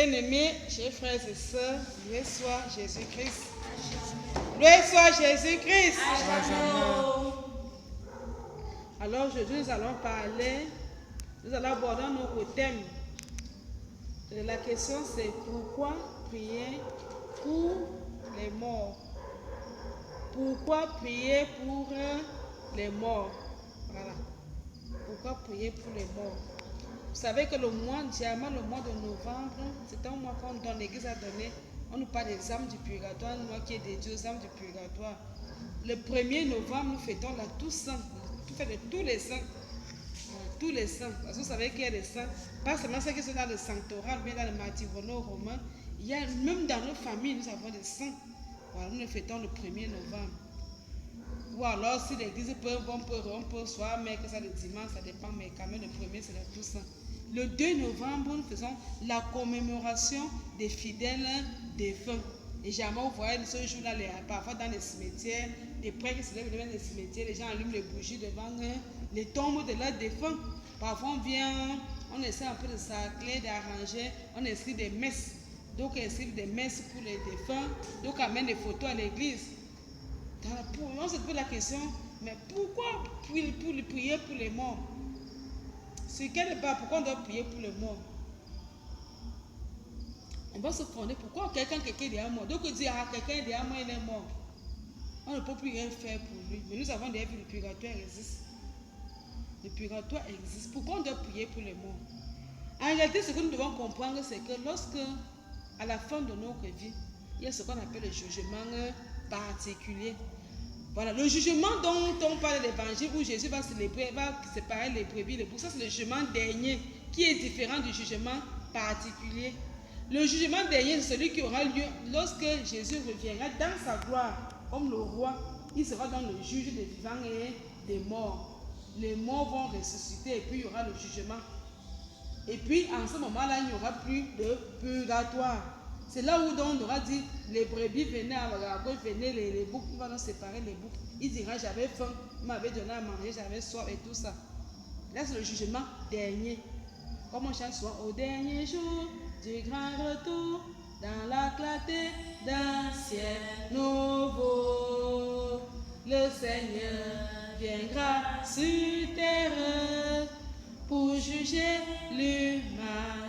Bien-aimés, chers frères et sœurs, loué soit Jésus-Christ. Loué soit Jésus-Christ. Alors aujourd'hui nous allons parler, nous allons aborder un nouveau thème. La question c'est pourquoi prier pour les morts? Pourquoi prier pour les morts? Voilà. Pourquoi prier pour les morts? Vous savez que le mois, généralement le mois de novembre, c'est un mois qu'on donne, l'Église a donné, on nous parle des âmes du purgatoire, un mois qui est dédié aux âmes du purgatoire. Le 1er novembre, nous fêtons la Toussaint, tout fait de tous les saints. Tous les saints, parce que vous savez qu'il y a des saints, pas seulement ceux qui sont dans le sanctoral, mais dans le martyrono romain, il y a même dans nos familles, nous avons des saints. Voilà, nous le fêtons le 1er novembre. Ou alors, si l'église peut, on peut soit mais que ça le dimanche, ça dépend, mais quand même le 1er c'est la Toussaint. Le 2 novembre, nous faisons la commémoration des fidèles défunts. Et jamais vous voyez ce jour-là, parfois dans les cimetières, des prêtres qui se lèvent devant les cimetières, les gens allument les bougies devant les tombes de leurs défunts. Parfois on vient, on essaie un peu de sacler, d'arranger, on inscrit des messes. Donc on inscrit des messes pour les défunts, donc on amène des photos à l'église. On se pose la question, mais pourquoi prier pour les morts? Sur quel bas, pourquoi on doit prier pour les morts? On va se fonder, pourquoi quelqu'un est déjà mort? Donc on dit, quelqu'un est déjà mort, il est mort. On ne peut plus rien faire pour lui. Mais nous avons déjà vu le purgatoire existe. Le purgatoire existe. Pourquoi on doit prier pour les morts? En réalité, ce que nous devons comprendre, c'est que lorsque, à la fin de notre vie, il y a ce qu'on appelle le jugement particulier. Voilà, le jugement dont on parle de l'évangile, où Jésus va séparer les brebis, les boucs, ça c'est le jugement dernier, qui est différent du jugement particulier. Le jugement dernier, c'est celui qui aura lieu lorsque Jésus reviendra dans sa gloire, comme le roi. Il sera dans le juge des vivants et des morts. Les morts vont ressusciter et puis il y aura le jugement. Et puis en ce moment-là, il n'y aura plus de purgatoire. C'est là où on aura dit, les brebis venaient à gauche, venaient les boucs, il va nous séparer les boucs. Il dira, j'avais faim, il m'avait donné à manger, j'avais soif et tout ça. Là, c'est le jugement dernier. Comme on chante souvent, au dernier jour du grand retour, dans la clarté d'un ciel nouveau, le Seigneur viendra sur terre pour juger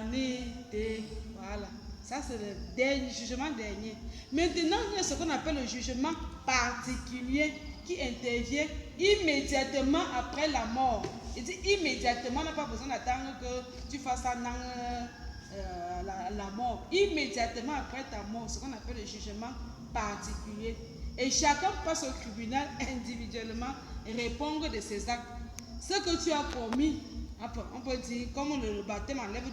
l'humanité. Voilà. Ça, c'est le jugement dernier. Maintenant, il y a ce qu'on appelle le jugement particulier qui intervient immédiatement après la mort. Il dit immédiatement, on n'a pas besoin d'attendre que tu fasses ça dans la mort. Immédiatement après ta mort, ce qu'on appelle le jugement particulier. Et chacun passe au tribunal individuellement et répondre de ses actes. Ce que tu as commis, on peut dire, comme le baptême enlève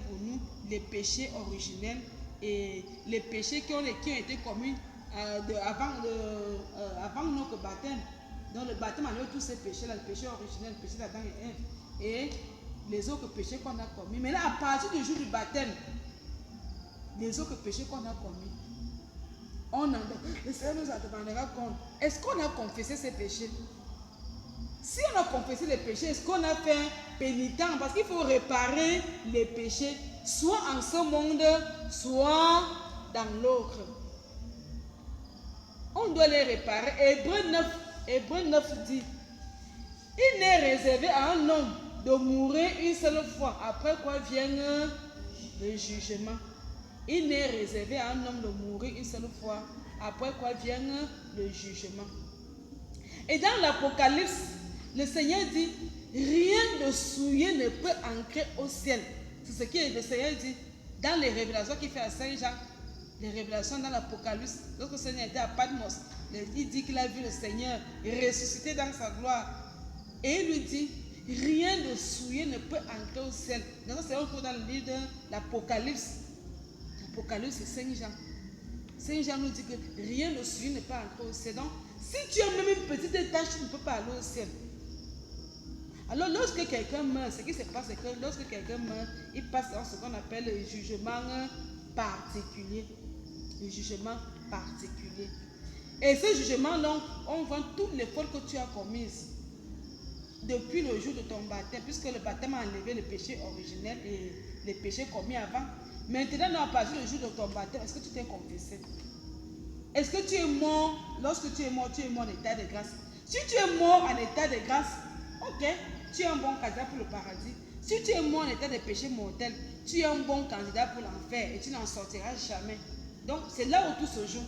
pour nous les péchés originels et les péchés qui ont été commis avant notre baptême. Donc le baptême enlève tous ces péchés-là, le péché originel, le péché d'Adam et Ève, et les autres péchés qu'on a commis. Mais là, à partir du jour du baptême, les autres péchés qu'on a commis, le Seigneur nous a demandera compte. Est-ce qu'on a confessé ces péchés? Si on a confessé les péchés, est-ce qu'on a fait pénitent? Parce qu'il faut réparer les péchés, soit en ce monde, soit dans l'autre. On doit les réparer. Hébreux 9 dit, il n'est réservé à un homme de mourir une seule fois, après quoi vient le jugement. Il n'est réservé à un homme de mourir une seule fois, après quoi vient le jugement. Et dans l'Apocalypse, le Seigneur dit, rien de souillé ne peut entrer au ciel. C'est ce que le Seigneur dit dans les révélations qu'il fait à Saint Jean, les révélations dans l'Apocalypse. Lorsque le Seigneur était à Patmos, il dit qu'il a vu le Seigneur ressuscité dans sa gloire. Et il lui dit, rien de souillé ne peut entrer au ciel. Donc c'est encore dans le livre de l'Apocalypse. L'Apocalypse, c'est Saint Jean. Saint Jean nous dit que rien de souillé ne peut entrer au ciel. Donc, si tu as même une petite tâche, tu ne peux pas aller au ciel. Alors, lorsque quelqu'un meurt, ce qui se passe, c'est que lorsque quelqu'un meurt, il passe dans ce qu'on appelle le jugement particulier. Le jugement particulier. Et ce jugement, donc, on voit toutes les fautes que tu as commises depuis le jour de ton baptême, puisque le baptême a enlevé le péché originel et les péchés commis avant. Maintenant, à partir du jour de ton baptême, est-ce que tu t'es confessé? Est-ce que tu es mort? Lorsque tu es mort en état de grâce. Si tu es mort en état de grâce, ok, tu es un bon candidat pour le paradis. Si tu es mort en état de péché mortel, tu es un bon candidat pour l'enfer et tu n'en sortiras jamais. Donc, c'est là où tout se joue.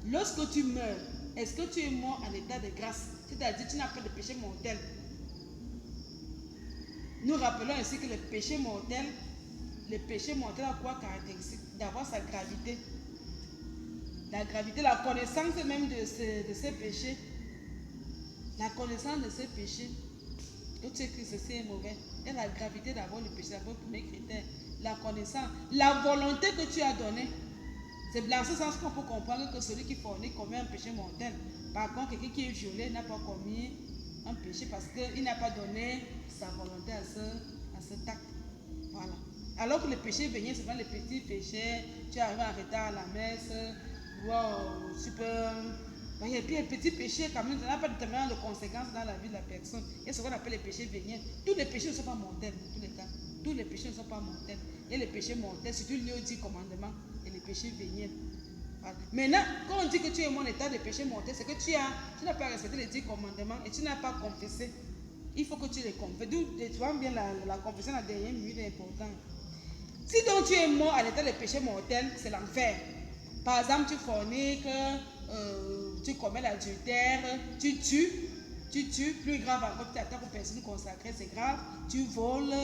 Lorsque tu meurs, est-ce que tu es mort en état de grâce? C'est-à-dire, tu n'as pas de péché mortel. Nous rappelons ainsi que le péché mortel a quoi caractéristique? D'avoir sa gravité. La gravité, la connaissance même de ces péchés. La connaissance de ces péchés. Que tu sais que ceci est mauvais. Et la gravité d'avoir le péché, d'abord le premier critère. La connaissance. La volonté que tu as donnée. C'est dans ce sens qu'on peut comprendre que celui qui fornique commet un péché mortel. Par contre, quelqu'un qui est violé n'a pas commis un péché parce qu'il n'a pas donné sa volonté à cet acte. Voilà. Alors que le péché véniel, c'est pas les petits péchés. Tu arrives en retard à la messe. Wow, super. Et puis, les petits péchés, quand même, ça n'a pas tellement de conséquences dans la vie de la personne. Il y a ce qu'on appelle les péchés véniels. Tous les péchés ne sont pas mortels, dans tous les cas. Tous les péchés ne sont pas mortels. Il y a les péchés mortels, surtout liés aux 10 commandements, et les péchés véniels. Voilà. Maintenant, quand on dit que tu es en état de péché mortel, c'est que tu n'as pas respecté les 10 commandements et tu n'as pas confessé. Il faut que tu les confesses. D'où tu vois bien la confession à la dernière minute est importante. Si donc tu es mort à l'état de péché mortel, c'est l'enfer. Par exemple, tu forniques, tu commets l'adultère, tu tues, plus grave encore, tu t'attaques aux personnes consacrées, c'est grave, tu voles,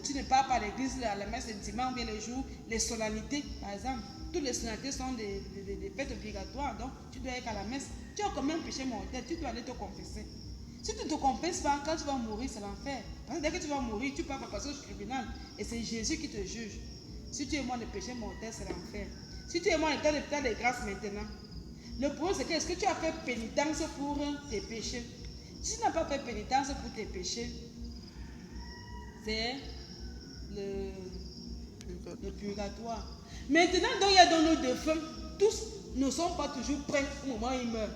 tu ne pars pas à l'église, à la messe le dimanche, bien les jours, les solennités, par exemple. Toutes les solennités sont des fêtes obligatoires, donc tu dois être à la messe. Tu as commis un péché mortel, tu dois aller te confesser. Si tu ne te confesses pas, quand tu vas mourir, c'est l'enfer. Parce que dès que tu vas mourir, tu pars passer au tribunal et c'est Jésus qui te juge. Si tu es mort de péché mortel, c'est l'enfer. Si tu es mort en état de grâce maintenant, le problème c'est que est-ce que tu as fait pénitence pour tes péchés? Si tu n'as pas fait pénitence pour tes péchés, c'est le purgatoire. Maintenant, donc, il y a dans nos défunts, tous ne sont pas toujours prêts au moment où ils meurent.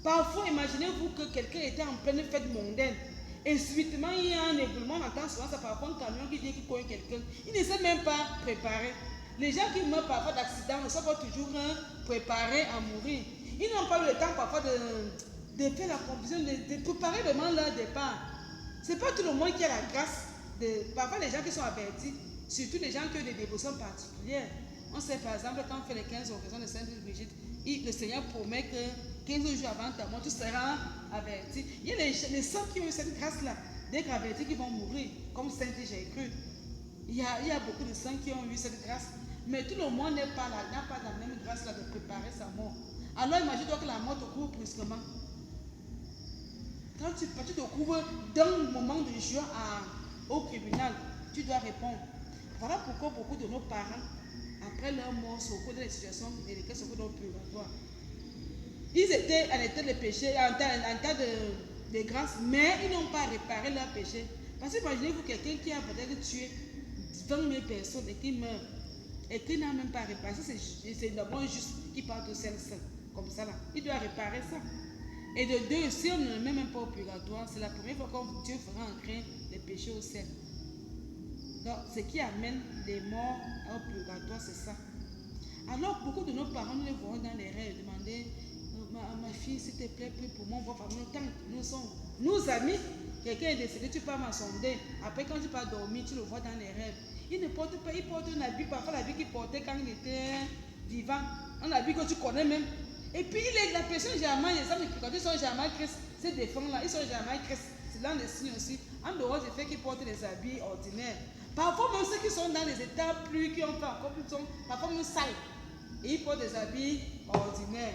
Parfois, imaginez-vous que quelqu'un était en pleine fête mondaine et subitement il y a un éboulement, on entend souvent ça parfois un camion qui dit qu'il connaît quelqu'un. Il ne s'est même pas préparé. Les gens qui meurent parfois d'accident ne sont pas toujours préparés à mourir. Ils n'ont pas eu le temps parfois de faire la confusion, de préparer vraiment leur départ. Ce n'est pas tout le monde qui a la grâce. Parfois les gens qui sont avertis, surtout les gens qui ont des dévotions particulières. On sait par exemple quand on fait les 15 oraisons de Sainte Brigitte, le Seigneur promet que 15 jours avant ta mort, tu seras averti. Il y a les saints qui ont eu cette grâce-là, d'être avertis qui vont mourir, comme Sainte j'ai cru. Il y a beaucoup de saints qui ont eu cette grâce. Mais tout le monde n'a pas la même grâce là de préparer sa mort. Alors imagine-toi que la mort te couvre brusquement. Quand tu te couvres d'un moment de joie au tribunal, tu dois répondre. Voilà pourquoi beaucoup de nos parents, après leur mort, se retrouvent dans des situations délicates, se retrouvent dans le purgatoire. Ils étaient en état de péché, en état de grâce, mais ils n'ont pas réparé leur péché. Parce que imaginez-vous quelqu'un qui a peut-être tué 20 000 personnes et qui meurt. Et qui n'a même pas réparé. C'est d'abord juste qui part au ciel seul. Comme ça là. Il doit réparer ça. Et de deux, si on ne le met même pas au purgatoire, c'est la première fois que Dieu fera entrer les péchés au ciel. Donc, ce qui amène les morts au purgatoire, c'est ça. Alors, beaucoup de nos parents, nous les voyons dans les rêves, demander ma fille, s'il te plaît, prie pour moi, nous sommes nos amis. Quelqu'un est décédé, tu pars m'assonder. Après, quand tu pars dormir, tu le vois dans les rêves. Il ne porte pas, il porte un habit, parfois l'habit qu'il portait quand il était vivant. Un habit que tu connais même. Et puis, la personne jamais, les hommes ils sont jamais Christ. Ces défunts-là, ils sont jamais Christ. C'est dans les signes aussi. En dehors du fait qu'ils portent des habits ordinaires. Parfois, même ceux qui sont dans les états plus, qui ont fait encore plus, sont parfois même sales. Et ils portent des habits ordinaires.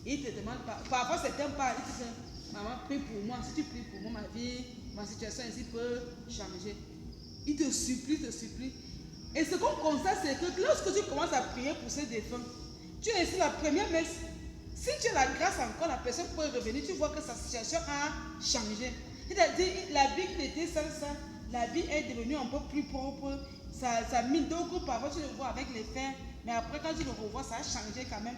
Ils te demandent pas. Parfois, certains parlent. Ils te disent, maman, prie pour moi. Si tu pries pour moi, ma situation ici peut changer. Ils te supplient, Et ce qu'on constate, c'est que lorsque tu commences à prier pour ces défunts, tu es ici la première messe. Si tu as la grâce encore, la personne peut revenir, tu vois que sa situation a changé. C'est-à-dire, la vie qui était sale, la vie est devenue un peu plus propre. Ça mine donc parfois tu le vois avec les fers, mais après quand tu le revois, ça a changé quand même.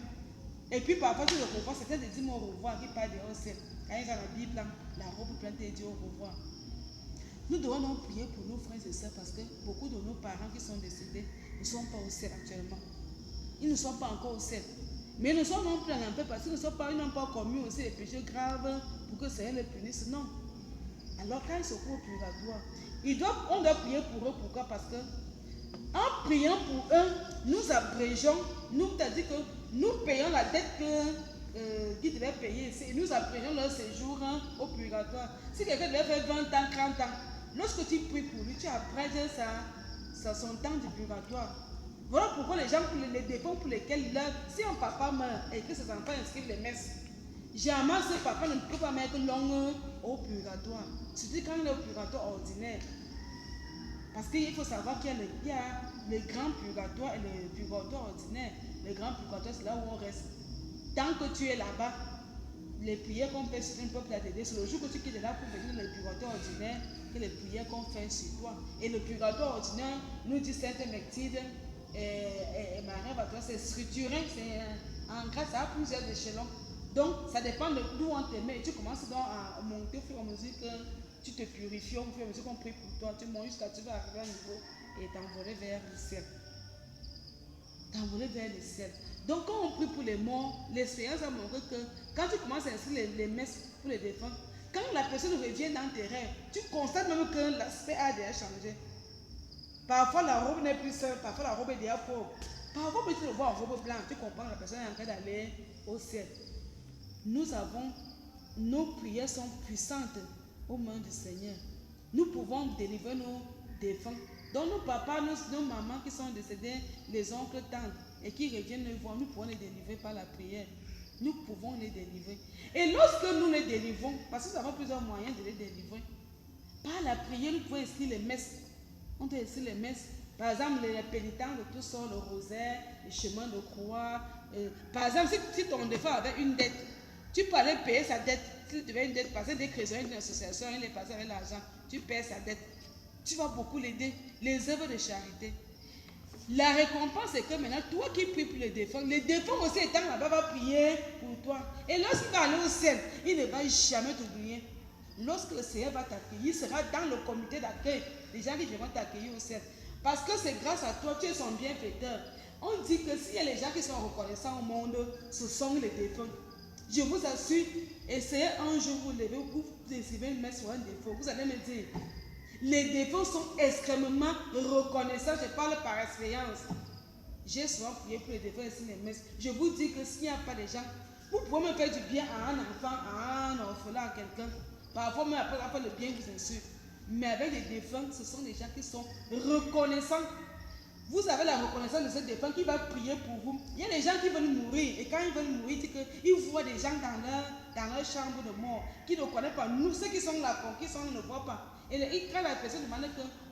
Et puis parfois tu le revois, c'était des dîmes au revoir qui partent dehors ciel. Quand ils ont la Bible, la robe pleine et dit au revoir. Nous devons donc prier pour nos frères et sœurs parce que beaucoup de nos parents qui sont décédés, ne sont pas au ciel actuellement. Ils ne sont pas encore au ciel. Mais ils ne sont non plus en enfer parce qu'ils n'ont pas commis aussi des péchés graves pour que le Seigneur les punisse. Non. Alors quand ils se trouvent au purgatoire, on doit prier pour eux. Pourquoi? Parce que en priant pour eux, nous abrégeons, c'est-à-dire que nous payons la dette qu'ils devaient payer ici. Et nous abrégeons leur séjour au purgatoire. Si quelqu'un devait faire 20 ans, 30 ans, lorsque tu pries pour lui, tu abrèges son temps du purgatoire. Voilà pourquoi les gens, les défauts pour lesquels, si un papa meurt et que ses enfants inscrivent les messes, jamais ce papa ne peut pas mettre l'homme au purgatoire. Surtout quand il est au purgatoire ordinaire. Parce qu'il faut savoir qu'il y a le grand purgatoire et le purgatoire ordinaire. Le grand purgatoire, c'est là où on reste. Tant que tu es là-bas, les prières qu'on fait sur un peuple t'aider. C'est le jour que tu quittes là pour venir dans le purgatoire ordinaire que les prières qu'on fait sur toi. Et le purgatoire ordinaire, nous dit Sainte Mectide et Marie Batois, c'est structuré, en grâce, ça a plusieurs échelons. Donc, ça dépend de d'où on te met. Tu commences donc à monter au fur et à mesure que tu te purifies, au fur et à mesure qu'on prie pour toi. Tu montes jusqu'à ce que tu vas arriver à un niveau et t'envoler vers le ciel. T'envoler vers le ciel. Donc, quand on prie pour les morts, l'expérience a montré que quand tu commences à inscrire les messes pour les défunts, quand la personne revient dans tes rêves, tu constates même que l'aspect a déjà changé. Parfois, la robe n'est plus seule, parfois, la robe est déjà pauvre. Parfois, tu le vois en robe blanche, tu comprends que la personne est en train d'aller au ciel. Nos prières sont puissantes aux mains du Seigneur. Nous pouvons délivrer nos défunts. Donc, nos papas, nos mamans qui sont décédés, les oncles, tantes, et qui reviennent nous voir, nous pouvons les délivrer par la prière. Nous pouvons les délivrer. Et lorsque nous les délivrons, parce que nous avons plusieurs moyens de les délivrer, par la prière, nous pouvons inscrire les messes. On peut inscrire les messes. Par exemple, les pénitents de tout sort, le rosaire, les chemins de croix. Par exemple, si ton défunt avait une dette, tu peux aller payer sa dette. Si tu avais une dette, passer des crédits, une association, il est passé avec l'argent, tu payes sa dette. Tu vas beaucoup l'aider. Les œuvres de charité. La récompense, c'est que maintenant, toi qui pries pour les défunts aussi étant là-bas va prier pour toi. Et lorsqu'il va aller au ciel, il ne va jamais t'oublier. Lorsque le Seigneur va t'accueillir, il sera dans le comité d'accueil. Les gens qui viendront t'accueillir au ciel. Parce que c'est grâce à toi, tu es son bienfaiteur. On dit que s'il y a les gens qui sont reconnaissants au monde, ce sont les défunts. Je vous assure, essayez un jour vous lever, vous décidez de mettre sur un défaut. Vous allez me dire, les défunts sont extrêmement reconnaissants. Je parle par expérience. J'ai souvent prié pour les défunts ici les messes. Je vous dis que s'il n'y a pas de gens, vous pouvez me faire du bien à un enfant, à un orphelin, à quelqu'un. Parfois, même après le bien vous insulte. Mais avec les défunts, ce sont des gens qui sont reconnaissants. Vous avez la reconnaissance de ce défunt qui va prier pour vous. Il y a des gens qui veulent mourir. Et quand ils veulent mourir, ils voient des gens dans leur chambre de mort qui ne connaissent pas. Nous, ceux qui sont là, qui sont, ne voient pas. Et quand la personne demande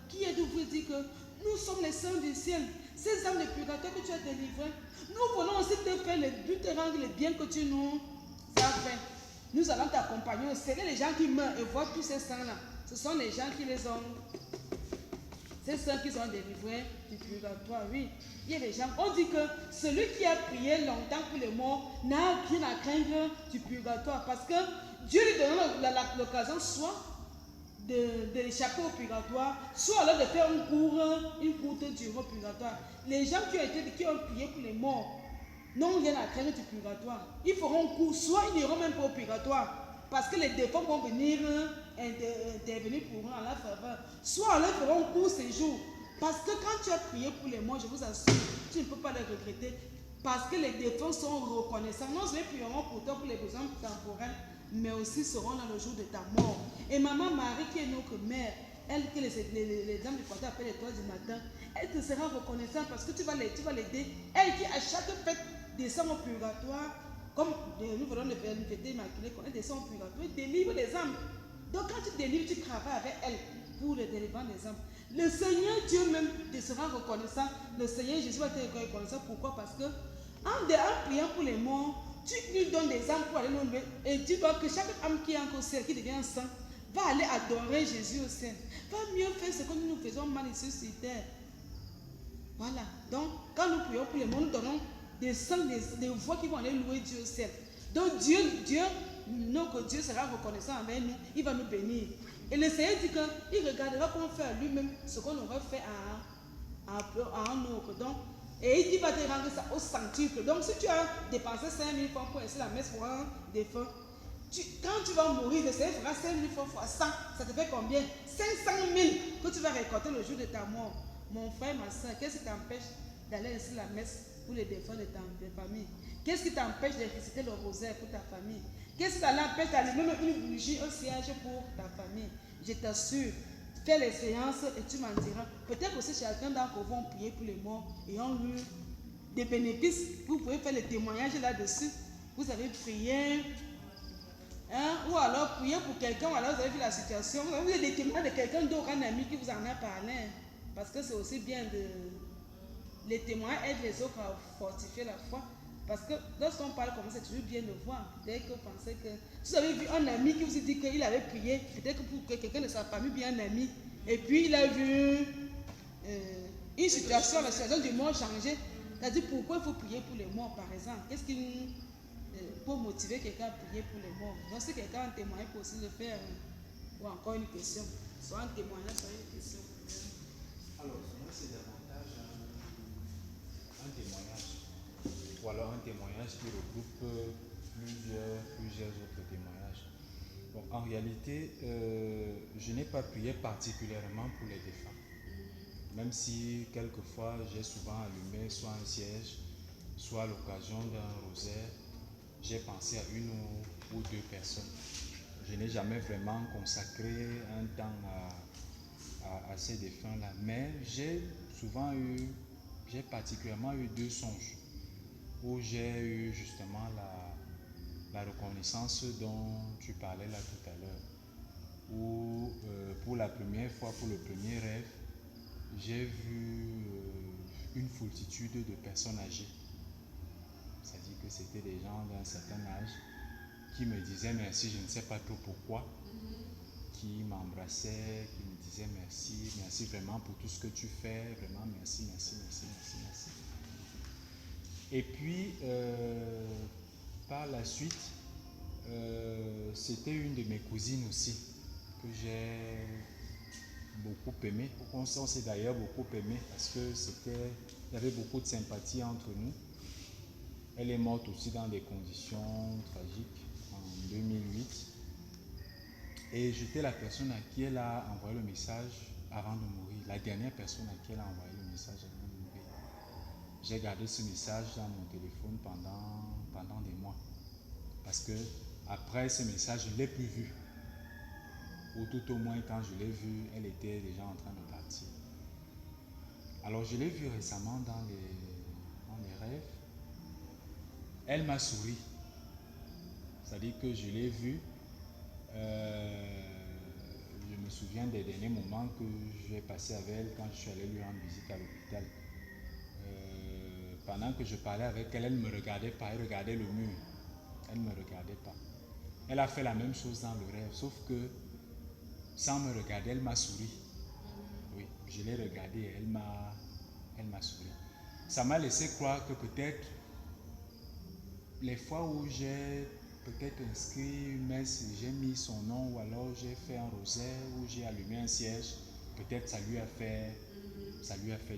qui êtes-vous, vous dit que nous sommes les saints du ciel. Ces âmes de purgatoire que tu as délivrées. Nous voulons aussi te faire le but, te rendre le bien que tu nous as fait. Nous allons t'accompagner. C'est les gens qui meurent et voient tous ces saints-là. Ce sont les gens qui les ont. C'est ceux qui sont délivrés du purgatoire, oui. Il y a des gens, on dit que celui qui a prié longtemps pour les morts n'a rien à craindre du purgatoire parce que Dieu lui donne l'occasion soit d'échapper au purgatoire, soit alors de faire une courte durée au purgatoire. Les gens qui ont prié pour les morts n'ont rien à craindre du purgatoire. Ils feront un cours, soit ils n'iront même pas au purgatoire parce que les défunts vont venir intervenir pour eux en la faveur. Soit alors ils feront un court séjour. Parce que quand tu as prié pour les morts, je vous assure, tu ne peux pas les regretter. Parce que les défunts sont reconnaissants. Non seulement prieront pour toi pour les besoins temporels, mais aussi seront dans le jour de ta mort. Et maman Marie, qui est notre mère, elle que les âmes du portail appellent les 3 du matin, elle te sera reconnaissante parce que tu vas l'aider. Elle qui à chaque fête descend au purgatoire, comme nous venons de faire une fête immaculée, qu'on descend au purgatoire, elle délivre les âmes. Donc quand tu délivres, tu travailles avec elle pour le délivrement des âmes. Le Seigneur Dieu même te sera reconnaissant. Le Seigneur Jésus va te reconnaissant. Pourquoi? Parce que en priant pour les morts, tu lui donnes des âmes pour aller nous lever. Et tu vois que chaque âme qui est encore au ciel, qui devient un saint, va aller adorer Jésus au ciel. Va mieux faire ce que nous faisons mal ici sur terre. Voilà. Donc, quand nous prions pour les morts, nous donnons des saints, des voix qui vont aller louer Dieu au ciel. Donc, Dieu, notre Dieu sera reconnaissant avec nous. Il va nous bénir. Et le Seigneur dit qu'il regardera comment faire à lui-même ce qu'on aurait fait à un autre. Donc, et il va te rendre ça au centuple. Donc, si tu as dépensé 5 000 francs pour essayer la messe pour un défunt, quand tu vas mourir, le Seigneur fera 5 000 francs fois 100. Ça te fait combien? 500 000 que tu vas récolter le jour de ta mort. Mon frère, ma soeur, qu'est-ce qui t'empêche d'aller essayer la messe pour les défunts de ta famille? Qu'est-ce qui t'empêche de réciter le rosaire pour ta famille? Qu'est-ce qui t'empêche d'allumer même une bougie, un cierge pour ta famille? Je t'assure, fais l'expérience et tu m'en diras. Peut-être aussi chacun d'entre vous vont prier pour les morts et ont eu des bénéfices. Vous pouvez faire le témoignage là-dessus. Vous avez prié, hein, ou alors prier pour quelqu'un, ou alors vous avez vu la situation. Vous avez des témoignages de quelqu'un d'autre, un ami qui vous en a parlé. Parce que c'est aussi bien de... Les témoins aident les autres à fortifier la foi. Parce que lorsqu'on parle comme ça, c'est toujours bien de voir. Dès que vous pensez que... Si vous avez vu un ami qui vous dit qu'il avait prié, peut-être que pour quelqu'un de sa famille, bien un ami, et puis il a vu une situation, la situation du monde changer. C'est-à-dire pourquoi il faut prier pour les morts, par exemple. Qu'est-ce qui pour motiver quelqu'un à prier pour les morts? Donc si quelqu'un a un témoignage peut aussi le faire. Ou encore une question. Soit un témoignage, soit une question. Alors, moi c'est davantage un témoignage. Ou alors un témoignage qui regroupe plusieurs autres témoignages. Bon, en réalité, je n'ai pas prié particulièrement pour les défunts. Même si quelquefois j'ai souvent allumé soit un siège, soit à l'occasion d'un rosaire, j'ai pensé à une ou deux personnes. Je n'ai jamais vraiment consacré un temps à ces défunts-là. Mais j'ai particulièrement eu deux songes où j'ai eu justement la reconnaissance dont tu parlais là tout à l'heure. Où pour la première fois, pour le premier rêve, j'ai vu une foultitude de personnes âgées. C'est-à-dire que c'était des gens d'un certain âge qui me disaient merci, je ne sais pas trop pourquoi, qui m'embrassaient, qui me disaient merci, merci vraiment pour tout ce que tu fais, vraiment merci. Et puis, par la suite, c'était une de mes cousines aussi, que j'ai beaucoup aimé. On s'est d'ailleurs beaucoup aimé parce que il y avait beaucoup de sympathie entre nous. Elle est morte aussi dans des conditions tragiques en 2008. Et j'étais la personne à qui elle a envoyé le message avant de mourir. La dernière personne à qui elle a envoyé le message avant de mourir. J'ai gardé ce message dans mon téléphone pendant des mois. Parce que après ce message, je ne l'ai plus vu. Ou tout au moins, quand je l'ai vu, elle était déjà en train de partir. Alors, je l'ai vue récemment dans les rêves. Elle m'a souri. C'est-à-dire que je l'ai vue. Je me souviens des derniers moments que j'ai passés avec elle quand je suis allé lui rendre visite à l'hôpital. Pendant que je parlais avec elle, elle ne me regardait pas, elle regardait le mur. Elle ne me regardait pas. Elle a fait la même chose dans le rêve, sauf que sans me regarder, elle m'a souri. Oui, je l'ai regardée et elle m'a souri. Ça m'a laissé croire que peut-être les fois où j'ai peut-être inscrit une messe, j'ai mis son nom ou alors j'ai fait un rosaire ou j'ai allumé un siège, peut-être ça lui a fait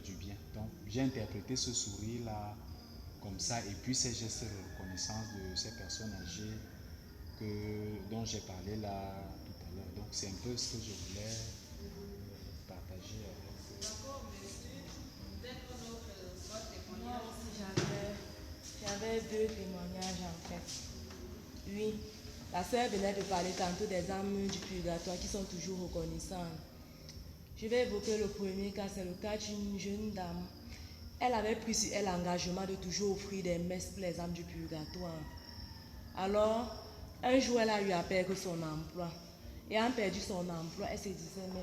du bien. Donc j'ai interprété ce sourire-là comme ça et puis ces gestes de reconnaissance de ces personnes âgées dont j'ai parlé là tout à l'heure. Donc c'est un peu ce que je voulais partager avec D'accord, monsieur. Peut-être un autre soit Moi témoignage. aussi, j'avais deux témoignages en fait. Oui, la sœur venait de parler tantôt des âmes du purgatoire qui sont toujours reconnaissantes. Je vais évoquer le premier cas, c'est le cas d'une jeune dame. Elle avait pris sur elle l'engagement de toujours offrir des messes pour les âmes du purgatoire. Alors, un jour, elle a eu à perdre son emploi. Et en perdu son emploi, elle se disait, mais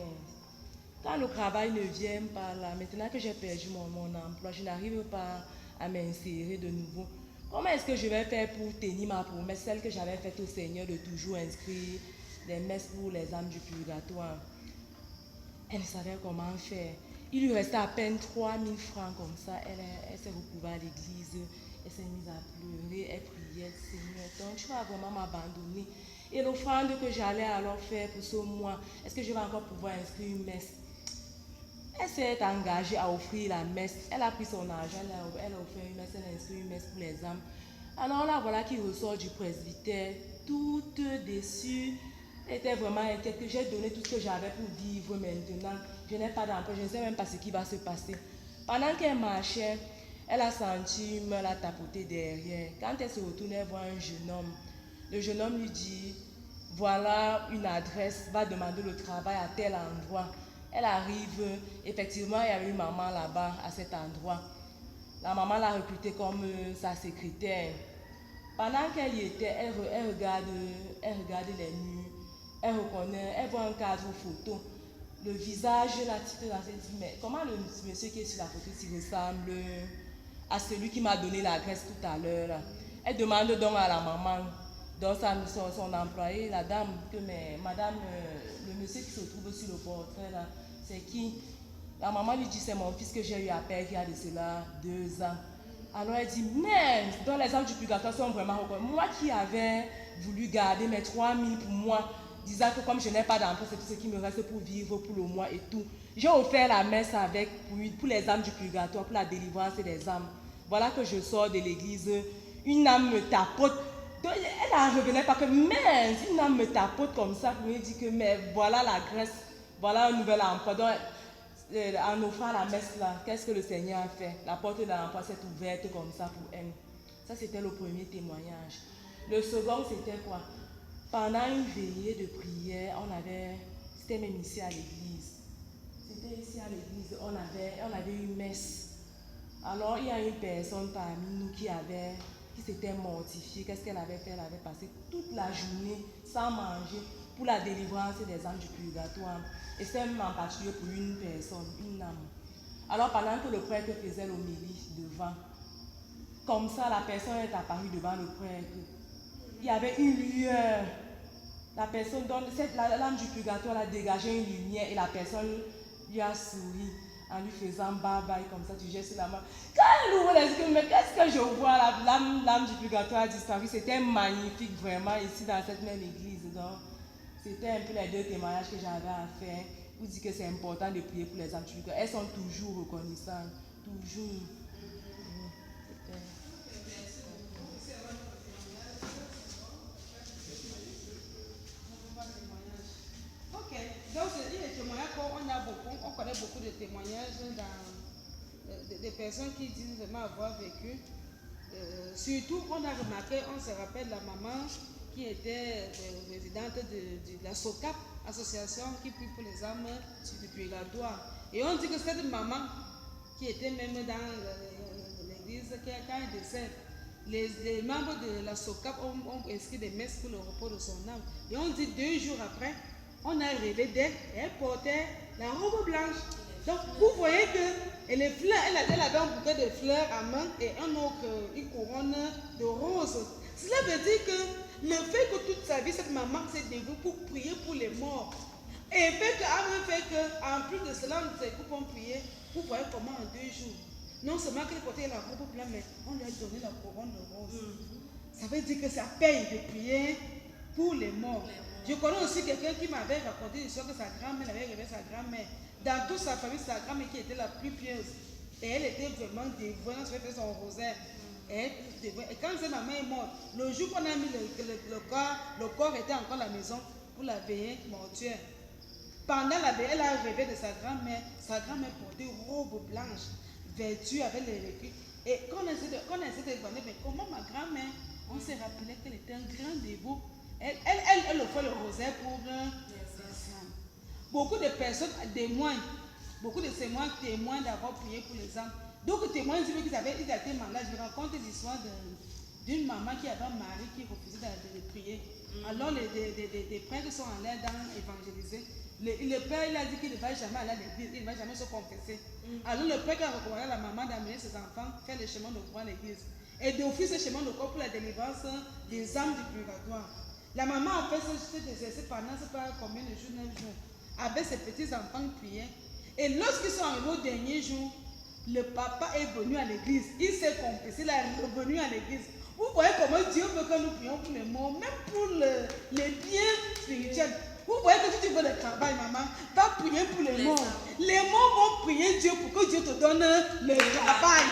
quand le travail ne vient pas là, maintenant que j'ai perdu mon emploi, je n'arrive pas à m'insérer de nouveau. Comment est-ce que je vais faire pour tenir ma promesse, celle que j'avais faite au Seigneur de toujours inscrire des messes pour les âmes du purgatoire? Elle ne savait comment faire. Il lui restait à peine 3 000 francs comme ça. Elle s'est retrouvée à l'église, elle s'est mise à pleurer, elle priait, Seigneur, donc tu vas vraiment m'abandonner. Et l'offrande que j'allais alors faire pour ce mois, est-ce que je vais encore pouvoir inscrire une messe? Elle s'est engagée à offrir la messe. Elle a pris son argent, elle a offert une messe, elle a inscrit une messe pour les âmes. Alors là, voilà qui ressort du presbytère, toute déçue. Elle était vraiment inquiète que j'ai donné tout ce que j'avais pour vivre maintenant. Je n'ai pas d'emploi, je ne sais même pas ce qui va se passer. Pendant qu'elle marchait, elle a senti une main la tapoter derrière. Quand elle se retourne, elle voit un jeune homme. Le jeune homme lui dit, voilà une adresse, va demander le travail à tel endroit. Elle arrive, effectivement, il y avait une maman là-bas, à cet endroit. La maman l'a recrutée comme sa secrétaire. Pendant qu'elle y était, elle regarde les murs, elle reconnaît, elle voit un cadre photo. Le visage, la petite là, elle dit, mais comment le monsieur qui est sur la photo s'il ressemble à celui qui m'a donné l'adresse tout à l'heure. Elle demande donc à la maman, donc son employé, la dame, que mais madame, le monsieur qui se trouve sur le portrait là, c'est qui? La maman lui dit, c'est mon fils que j'ai eu à perdre il y a de cela 2 ans. Alors elle dit, mais dans les âmes du purgatoire sont vraiment reconnus. Moi qui avais voulu garder mes 3 000 pour moi, disant que comme je n'ai pas d'emploi, c'est tout ce qui me reste pour vivre pour le mois et tout. J'ai offert la messe pour les âmes du purgatoire, pour la délivrance des âmes. Voilà que je sors de l'église, une âme me tapote. Donc, elle ne revenait pas que, mais une âme me tapote comme ça pour me dire que, mais voilà la grâce, voilà un nouvel emploi. Donc, en offrant la messe là, qu'est-ce que le Seigneur a fait? La porte de l'emploi s'est ouverte comme ça pour elle. Ça, c'était le premier témoignage. Le second, c'était quoi? Pendant une veillée de prière, c'était même ici à l'église. C'était ici à l'église, on avait une messe. Alors, il y a une personne parmi nous qui s'était mortifiée. Qu'est-ce qu'elle avait fait? Elle avait passé toute la journée sans manger pour la délivrance des âmes du purgatoire. Et c'est même en particulier pour une personne, une âme. Alors, pendant que le prêtre faisait l'homélie devant, comme ça, la personne est apparue devant le prêtre. Il y avait une lueur. La personne, l'âme du purgatoire a dégagé une lumière et la personne lui a souri en lui faisant bye-bye comme ça, tu gestes la main. Quand elle ouvre les yeux, mais qu'est-ce que je vois? L'âme du purgatoire a disparu. C'était magnifique vraiment ici dans cette même église. Donc, c'était un peu les 2 témoignages que j'avais à faire pour dire que c'est important de prier pour les âmes du purgatoire. Elles sont toujours reconnaissantes. Toujours. Donc, il y a des témoignages on connaît beaucoup de témoignages des personnes qui disent vraiment avoir vécu. Surtout, on a remarqué, on se rappelle la maman qui était résidente de la SOCAP, association qui prie pour les âmes du purgatoire. Et on dit que cette maman qui était même dans l'église, quand elle décède, les membres de la SOCAP ont inscrit des messes pour le repos de son âme. Et on dit 2 jours après, on a rêvé d'elle et elle portait la robe blanche. Donc vous voyez que les fleurs, elle avait un bouquet de fleurs à main et une couronne de roses. Cela veut dire que le fait que toute sa vie, cette maman s'est dévouée pour prier pour les morts. Et fait qu'en plus de cela, on s'est pour prier. Vous voyez comment en 2 jours, non seulement qu'elle portait la robe blanche, mais on lui a donné la couronne de roses. Ça veut dire que ça paye de prier pour les morts. Je connais aussi quelqu'un qui m'avait raconté l'histoire que sa grand-mère avait rêvé sa grand-mère. Dans toute sa famille, sa grand-mère qui était la plus pieuse. Et elle était vraiment dévouée, elle fait son rosaire. Et quand cette maman est morte, le jour qu'on a mis le corps était encore à la maison pour la veillée mortuaire. Pendant la veillée, elle a rêvé de sa grand-mère. Sa grand-mère portait une robe blanche, vêtue avec les récuits. Et quand on essaie de demander, mais comment ma grand-mère, on s'est rappelé qu'elle était un grand dévot. Elle offre le rosaire pour les âmes. Beaucoup de personnes témoignent, beaucoup de témoins témoignent d'avoir prié pour les âmes. D'autres témoignent disent qu'ils avaient été malades. Je raconte l'histoire d'une maman qui avait un mari qui refusait de prier. Alors les prêtres sont allés évangéliser. Le père il a dit qu'il ne va jamais aller à l'église, il ne va jamais se confesser. Alors le père a recommandé à la maman d'amener ses enfants faire le chemin de croix à l'église. Et d'offrir ce chemin de croix pour la délivrance des âmes du purgatoire. La maman a fait cet exercice pendant je ne sais pas combien de jours, 9 jours, avec ses petits-enfants priaient. Et lorsqu'ils sont arrivés au dernier jour, le papa est venu à l'église. Il s'est confessé, il est revenu à l'église. Vous voyez comment Dieu veut que nous prions pour les morts, même pour les biens spirituels. Vous voyez que si tu veux le travail, maman, va prier pour les morts. Les morts vont prier Dieu pour que Dieu te donne le travail.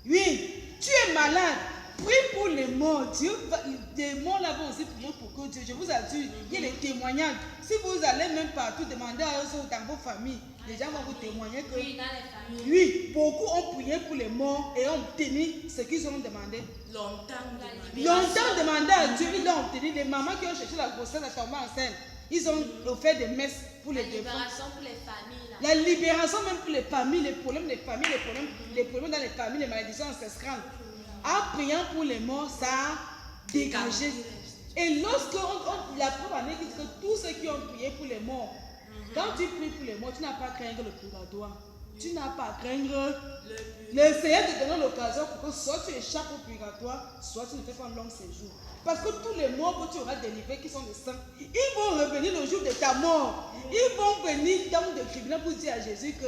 Oui, tu es malade. Prie pour les morts. Les morts là vont aussi prier pour que Dieu. Je vous assure, il y a des témoignages. Si vous allez même partout demander à eux dans vos familles, les gens vont vous témoigner que Oui, dans les familles. oui, beaucoup ont prié pour les morts et ont obtenu ce qu'ils ont demandé. Longtemps demandé à Dieu, ils l'ont obtenu. Les mamans qui ont cherché la grossesse à tomber enceinte, ils ont fait des messes pour les défunts. Libération pour les familles. Là. La libération même pour les familles, les problèmes des familles, les problèmes dans les familles, les malédictions ancestrales. En priant pour les morts, ça a dégagé. Et lorsque la preuve en est que tous ceux qui ont prié pour les morts, quand tu pries pour les morts, tu n'as pas à craindre le purgatoire. Tu n'as pas à craindre. Le Seigneur te donne l'occasion pour que soit tu échappes au purgatoire, soit tu ne fais pas un long séjour. Parce que tous les morts que tu auras délivrés, qui sont des saints, ils vont revenir le jour de ta mort. Ils vont venir dans le tribunal pour dire à Jésus que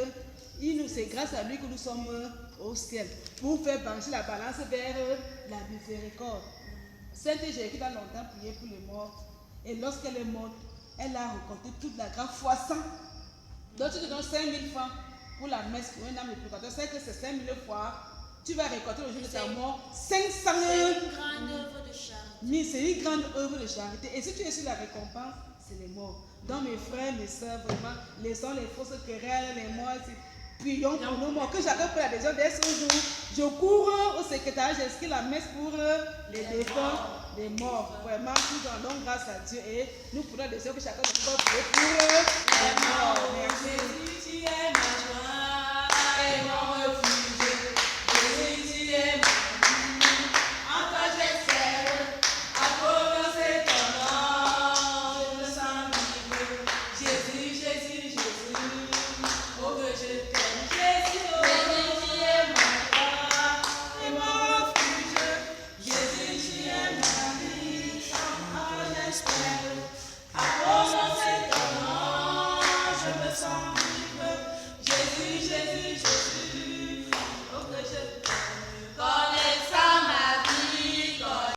c'est grâce à lui que nous sommes au ciel. Pour faire pencher la balance vers la miséricorde. Sainte Jésus a longtemps prié pour les morts. Et lorsqu'elle est morte, elle a rencontré toute la grâce fois 100. Donc tu te donnes 5 000 francs pour la messe pour un âme de purgatoire. C'est que c'est 5 000 fois. Tu vas récolter le jour de ta mort 500 C'est une grande œuvre de charité. mais c'est une grande œuvre de charité. Et si tu es sur la récompense, c'est les morts. Donc mes frères, mes soeurs, vraiment, laissons les fausses querelles, les morts. Prions pour nos morts. Que chacun prenne la décision dès ce jour. Je cours au secrétariat, j'inscris la messe pour les défunts, les morts. Vraiment, nous rendons grâce à Dieu et nous prenons la décision que chacun de nous va prier pour les morts. Merci.